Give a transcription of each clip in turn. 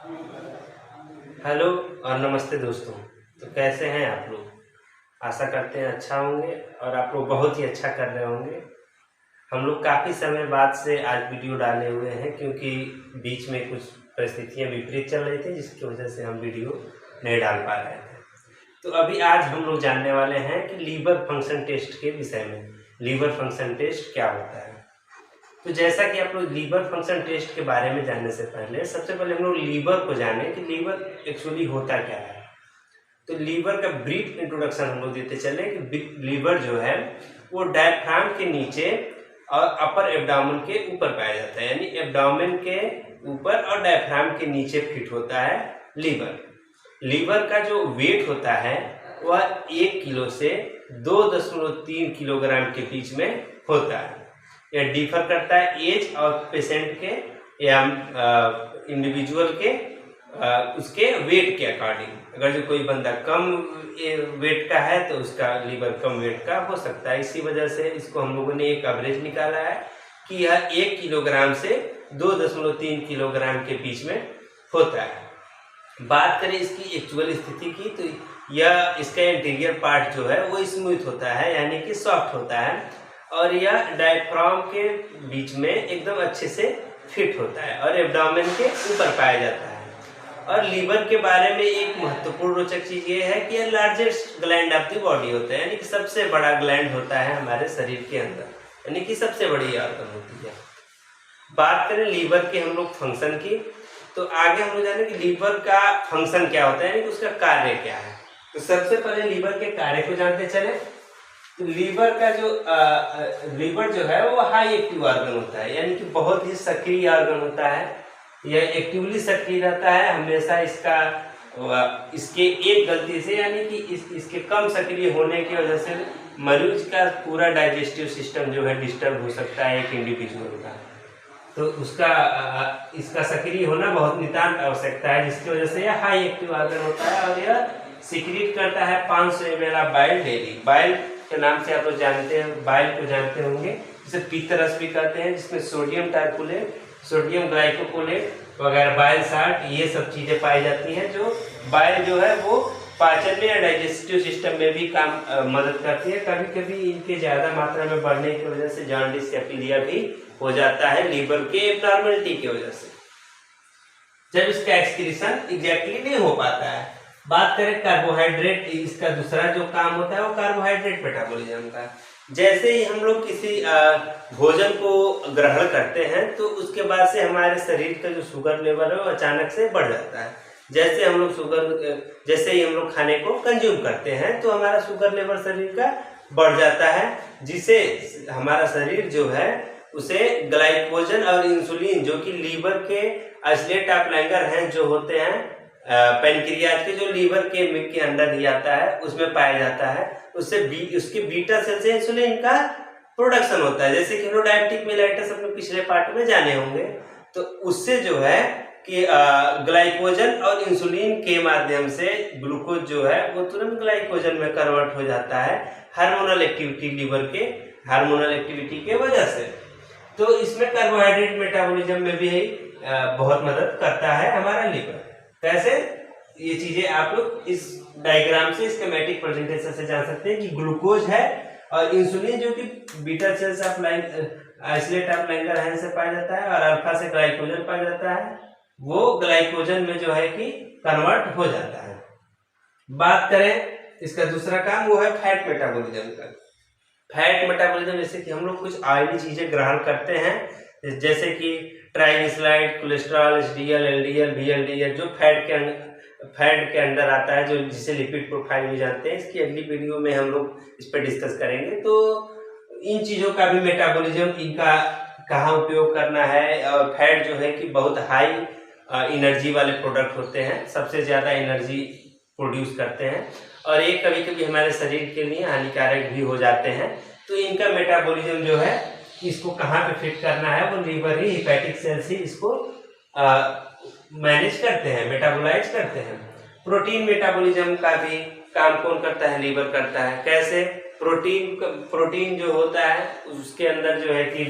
Hello और नमस्ते दोस्तों। तो कैसे हैं आप लोग? आशा करते हैं अच्छा होंगे और आप लोग बहुत ही अच्छा कर रहे होंगे। हम लोग काफ़ी समय बाद से आज वीडियो डाले हुए हैं क्योंकि बीच में कुछ परिस्थितियां विपरीत चल रही थी जिसकी वजह से हम वीडियो नहीं डाल पा रहे थे। तो अभी आज हम लोग जानने वाले हैं कि लीवर फंक्शन टेस्ट के विषय में। लीवर फंक्शन टेस्ट क्या होता है? तो जैसा कि आप लोग लीवर फंक्शन टेस्ट के बारे में जानने से पहले सबसे पहले हम लोग लीवर को जाने कि लीवर एक्चुअली होता क्या है। तो लीवर का ब्रीफ इंट्रोडक्शन हम लोग देते चले कि लीवर जो है वो डायफ्राम के नीचे और अपर एब्डोमेन के ऊपर पाया जाता है, यानी एब्डोमेन के ऊपर और डायफ्राम के नीचे फिट होता है लीवर। लीवर का जो वेट होता है वह 1 किलो से 2.3 किलोग्राम के बीच में होता है। यह डिफर करता है एज और पेशेंट के या इंडिविजुअल के उसके वेट के अकॉर्डिंग। अगर जो कोई बंदा कम वेट का है तो उसका लीवर कम वेट का हो सकता है। इसी वजह से इसको हम लोगों ने एक एवरेज निकाला है कि यह 1 किलोग्राम से 2.3 किलोग्राम के बीच में होता है। बात करें इसकी एक्चुअल स्थिति की तो यह इसका इंटीरियर पार्ट जो है वो स्मूथ होता है, यानी कि सॉफ्ट होता है, और यह डायफ्राम के बीच में एकदम अच्छे से फिट होता है और एब्डोमेन के ऊपर पाया जाता है। और लीवर के बारे में एक महत्वपूर्ण रोचक चीज ये है कि यह largest gland of the body होता है, यानी कि सबसे बड़ा ग्लैंड होता है हमारे शरीर के अंदर, यानी कि सबसे बड़ी ऑर्गन होती है। बात करें लीवर के हम लोग फंक्शन की तो आगे हम लोग जाने कि लीवर का फंक्शन क्या होता है, यानी कि उसका कार्य क्या है। तो सबसे पहले लीवर के कार्य को जानते चले। तो लीवर जो है वो हाई एक्टिव ऑर्गन होता है, यानी कि बहुत ही सक्रिय ऑर्गन होता है। यह एक्टिवली सक्रिय रहता है हमेशा। इसके एक गलती से, यानी कि इसके कम सक्रिय होने की वजह से मरीज का पूरा डाइजेस्टिव सिस्टम जो है डिस्टर्ब हो सकता है एक इंडिविजुअल का। तो इसका सक्रिय होना बहुत नितांत आवश्यकता है, जिसकी वजह से यह हाई एक्टिव ऑर्गन होता है और यह सीक्रेट करता है 500 ml of bile daily. Bile के नाम से आप लोग जानते हैं, बाइल को जानते होंगे, जिसे पित्तरस भी कहते हैं, जिसमें सोडियम टारकुलेट, सोडियम ग्लाइकोकोलेट वगैरह, बाइल साल्ट, ये सब चीजें पाई जाती हैं। जो बाइल जो है वो पाचन में या डाइजेस्टिव सिस्टम में भी काम मदद करती है। कभी कभी इनके ज्यादा मात्रा में बढ़ने की वजह से जॉन्डिस या पीलिया भी हो जाता है लीवर के एब्नॉर्मलिटी की वजह से, जब इसका एक्सक्रीशन एग्जैक्टली नहीं हो पाता है। बात करें कार्बोहाइड्रेट, इसका दूसरा जो काम होता है वो कार्बोहाइड्रेट मेटाबॉलिज्म का। जैसे ही हम लोग किसी भोजन को ग्रहण करते हैं तो उसके बाद से हमारे शरीर का जो शुगर लेवल है वो अचानक से बढ़ जाता है। जैसे ही हम लोग खाने को कंज्यूम करते हैं तो हमारा शुगर लेवल शरीर का बढ़ जाता है, जिसे हमारा शरीर जो है उसे ग्लाइकोजन और इंसुलिन, जो कि लीवर के आइसोलेट ऑफ लैंगर हैं, जो होते हैं पेनक्रियाज के, जो लीवर के अंदर ही आता है, उसमें पाया जाता है। उसके बीटा सेल से इंसुलिन का प्रोडक्शन होता है। जैसे कि हम लोग डायबिटिक मेलाइटस अपने पिछले पार्ट में जाने होंगे, तो उससे जो है कि ग्लाइकोजन और इंसुलिन के माध्यम से ग्लूकोज जो है वो तुरंत ग्लाइकोजन में कन्वर्ट हो जाता है हार्मोनल एक्टिविटी, लीवर के हार्मोनल एक्टिविटी के वजह से। तो इसमें कार्बोहाइड्रेट मेटाबॉलिज्म में भी बहुत मदद करता है हमारा लीवर। कैसे, ये चीजें आप लोग इस डायग्राम से, स्कीमेटिक प्रेजेंटेशन से जान सकते हैं कि ग्लूकोज है और इंसुलिन जो कि beta cells of isolate of Langer hand से पाया जाता है और अल्फा से ग्लाइकोजन पाया जाता है, वो ग्लाइकोजन में जो है कि कन्वर्ट हो जाता है। बात करें इसका दूसरा काम, वो है फैट मेटाबॉलिज्म का। फैट मेटाबॉलिज्म, जैसे कि हम लोग कुछ ऑयली चीजें ग्रहण करते हैं, जैसे कि triglyceride, cholesterol, HDL, LDL, VLDL, जो फैट के अंदर आता है, जो जिसे लिपिड प्रोफाइल भी जानते हैं। इसकी अगली वीडियो में हम लोग इस पर डिस्कस करेंगे। तो इन चीजों का भी मेटाबॉलिज्म, इनका कहाँ उपयोग करना है। और फैट जो है कि बहुत हाई एनर्जी वाले प्रोडक्ट होते हैं, सबसे ज्यादा एनर्जी प्रोड्यूस करते हैं, और ये कभी कभी हमारे शरीर के लिए हानिकारक भी हो जाते हैं। तो इनका मेटाबॉलिज्म जो है, इसको कहाँ पे फिट करना है, वो लीवर ही, हेपेटिक सेल्स ही इसको मैनेज करते हैं, मेटाबोलाइज करते हैं। प्रोटीन मेटाबॉलिज्म का भी काम कौन करता है? लीवर करता है। कैसे? प्रोटीन जो होता है उसके अंदर जो है कि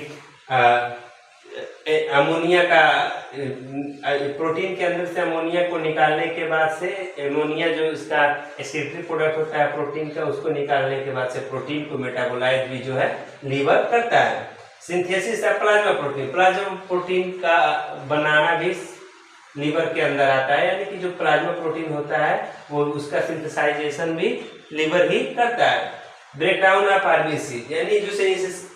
अमोनिया का प्रोटीन के अंदर से अमोनिया को निकालने के बाद से अमोनिया जो इसका एक्सक्रीटरी प्रोडक्ट होता है प्रोटीन का, उसको निकालने के बाद से प्रोटीन को मेटाबोलाइज भी जो है लीवर करता है। सिंथेसिस है प्लाज्मा प्रोटीन का बनाना भी लीवर के अंदर आता है, यानी कि जो प्लाज्मा प्रोटीन होता है वो उसका सिंथेसाइजेशन भी लीवर ही करता है। ब्रेकडाउन ऑफ आरबीसी, यानी जो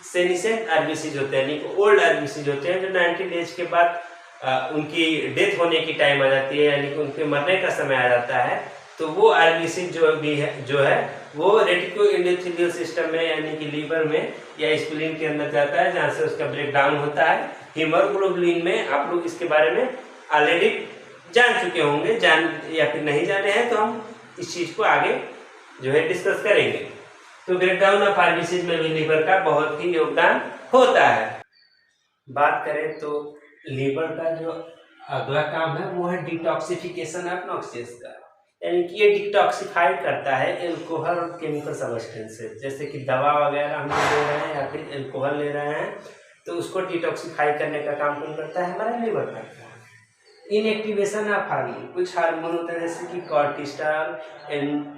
सेनिसेंट आरबीसी होते हैं, यानी ओल्ड आरबीसी होते हैं, जो 90 डेज के बाद उनकी डेथ होने की टाइम आ जाती है, यानी कि उनके मरने का समय आ जाता है, तो वो आरबीसी जो है वो रेटिको एंडोथेलियल सिस्टम में यानी कि लीवर में या स्प्लीन के अंदर जाता है, जहाँ से उसका ब्रेकडाउन होता है। हीमोग्लोबिन में आप लोग इसके बारे में ऑलरेडी जान चुके होंगे, या फिर नहीं जाने हैं तो हम इस चीज को आगे जो है डिस्कस करेंगे। तो ब्रेकडाउन ऑफ आरबीसी में भी लीवर का बहुत ही योगदान होता है। बात करें तो लीवर का जो अगला काम है वो है डिटॉक्सिफिकेशन ऑफ नॉक्सियस का, यानी कि ये डिटॉक्सिफाई करता है एल्कोहल और केमिकल सब्सटेंसेस, जैसे कि दवा वगैरह हम ले रहे हैं या फिर एल्कोहल ले रहे हैं, तो उसको डिटॉक्सिफाई करने का काम कौन करता है? हमारा लीवर करता है। इनएक्टिवेशन ऑफ हार्मोन, कुछ हार्मोन होते हैं जैसे कि कॉर्टिसोल,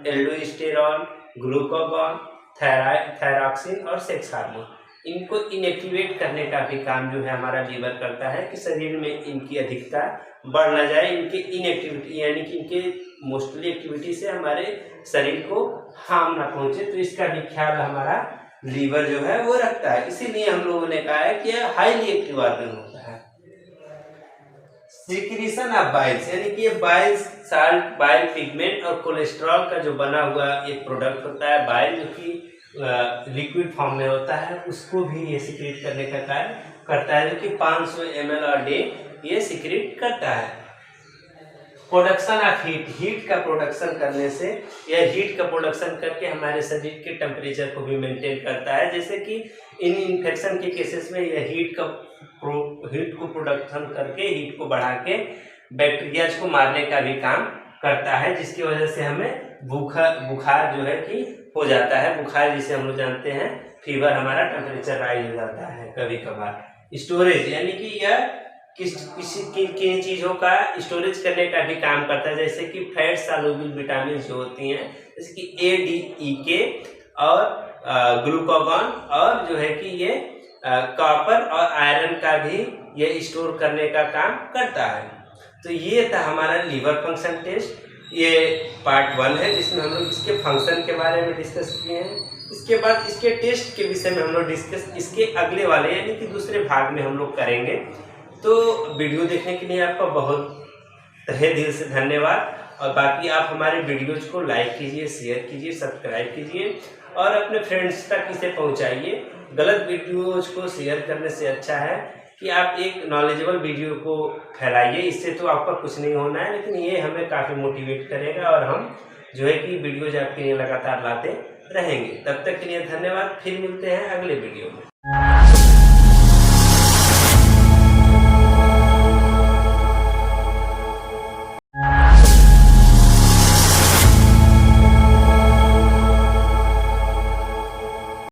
एल्डोस्टेरॉन, ग्लूकागॉन, थायरॉक्सिन और सेक्स हार्मोन, इनको इनएक्टिवेट करने का भी काम जो है हमारा लीवर करता है कि शरीर में इनकी अधिकता बढ़ ना जाए, इनकी इनएक्टिविटी यानी कि इनके मोस्टली एक्टिविटी से हमारे शरीर को हार्म ना पहुंचे, तो इसका भी ख्याल हमारा लीवर जो है वो रखता है। इसीलिए हम लोगों ने कहा है कि हाईली एक्टिव ऑर्गन होता है। सिक्रीशन ऑफ बाइल्स, यानी कि ये बाइल्स साल्ट, बाइल पिगमेंट और कोलेस्ट्रॉल का जो बना हुआ एक प्रोडक्ट होता है बाइल, जो कि लिक्विड फॉर्म में होता है, उसको भी ये सिक्रेट करने का कार्य करता है, जो कि 500 ml और डे ये सिक्रेट करता है। प्रोडक्शन ऑफ हीट का प्रोडक्शन करने से या हीट का प्रोडक्शन करके हमारे शरीर के टेम्परेचर को भी मेंटेन करता है, जैसे कि इन इन्फेक्शन के केसेस में यह हीट को प्रोडक्शन करके हीट को बढ़ा के बैक्टीरियाज को मारने का भी काम करता है, जिसकी वजह से हमें बुखार जो है कि हो जाता है। बुखार जिसे हम लोग जानते हैं फीवर, हमारा टेम्परेचर राइज हो जाता है कभी कभार। स्टोरेज, यानी कि यह किन चीज़ों का स्टोरेज करने का भी काम करता है, जैसे कि फैट सॉल्युबल विटामिन जो होती हैं, जैसे कि ए, डी, ई, के और ग्लूकागॉन, और जो है कि ये कॉपर और आयरन का भी ये स्टोर करने का काम करता है। तो ये था हमारा लीवर फंक्शन टेस्ट। ये पार्ट 1 है जिसमें हम लोग इसके फंक्शन के बारे में डिस्कस किए हैं। इसके बाद इसके टेस्ट के विषय में हम लोग डिस्कस इसके अगले वाले यानी कि दूसरे भाग में हम लोग करेंगे। तो वीडियो देखने के लिए आपका बहुत तहे दिल से धन्यवाद, और बाकी आप हमारे वीडियोज को लाइक कीजिए, शेयर कीजिए, सब्सक्राइब कीजिए और अपने फ्रेंड्स तक इसे पहुंचाइए। गलत वीडियोज को शेयर करने से अच्छा है कि आप एक नॉलेजेबल वीडियो को फैलाइए। इससे तो आपका कुछ नहीं होना है, लेकिन ये हमें काफ़ी मोटिवेट करेगा और हम जो है कि वीडियोज आपके लिए लगातार लाते रहेंगे। तब तक के लिए धन्यवाद, फिर मिलते हैं अगले वीडियो में।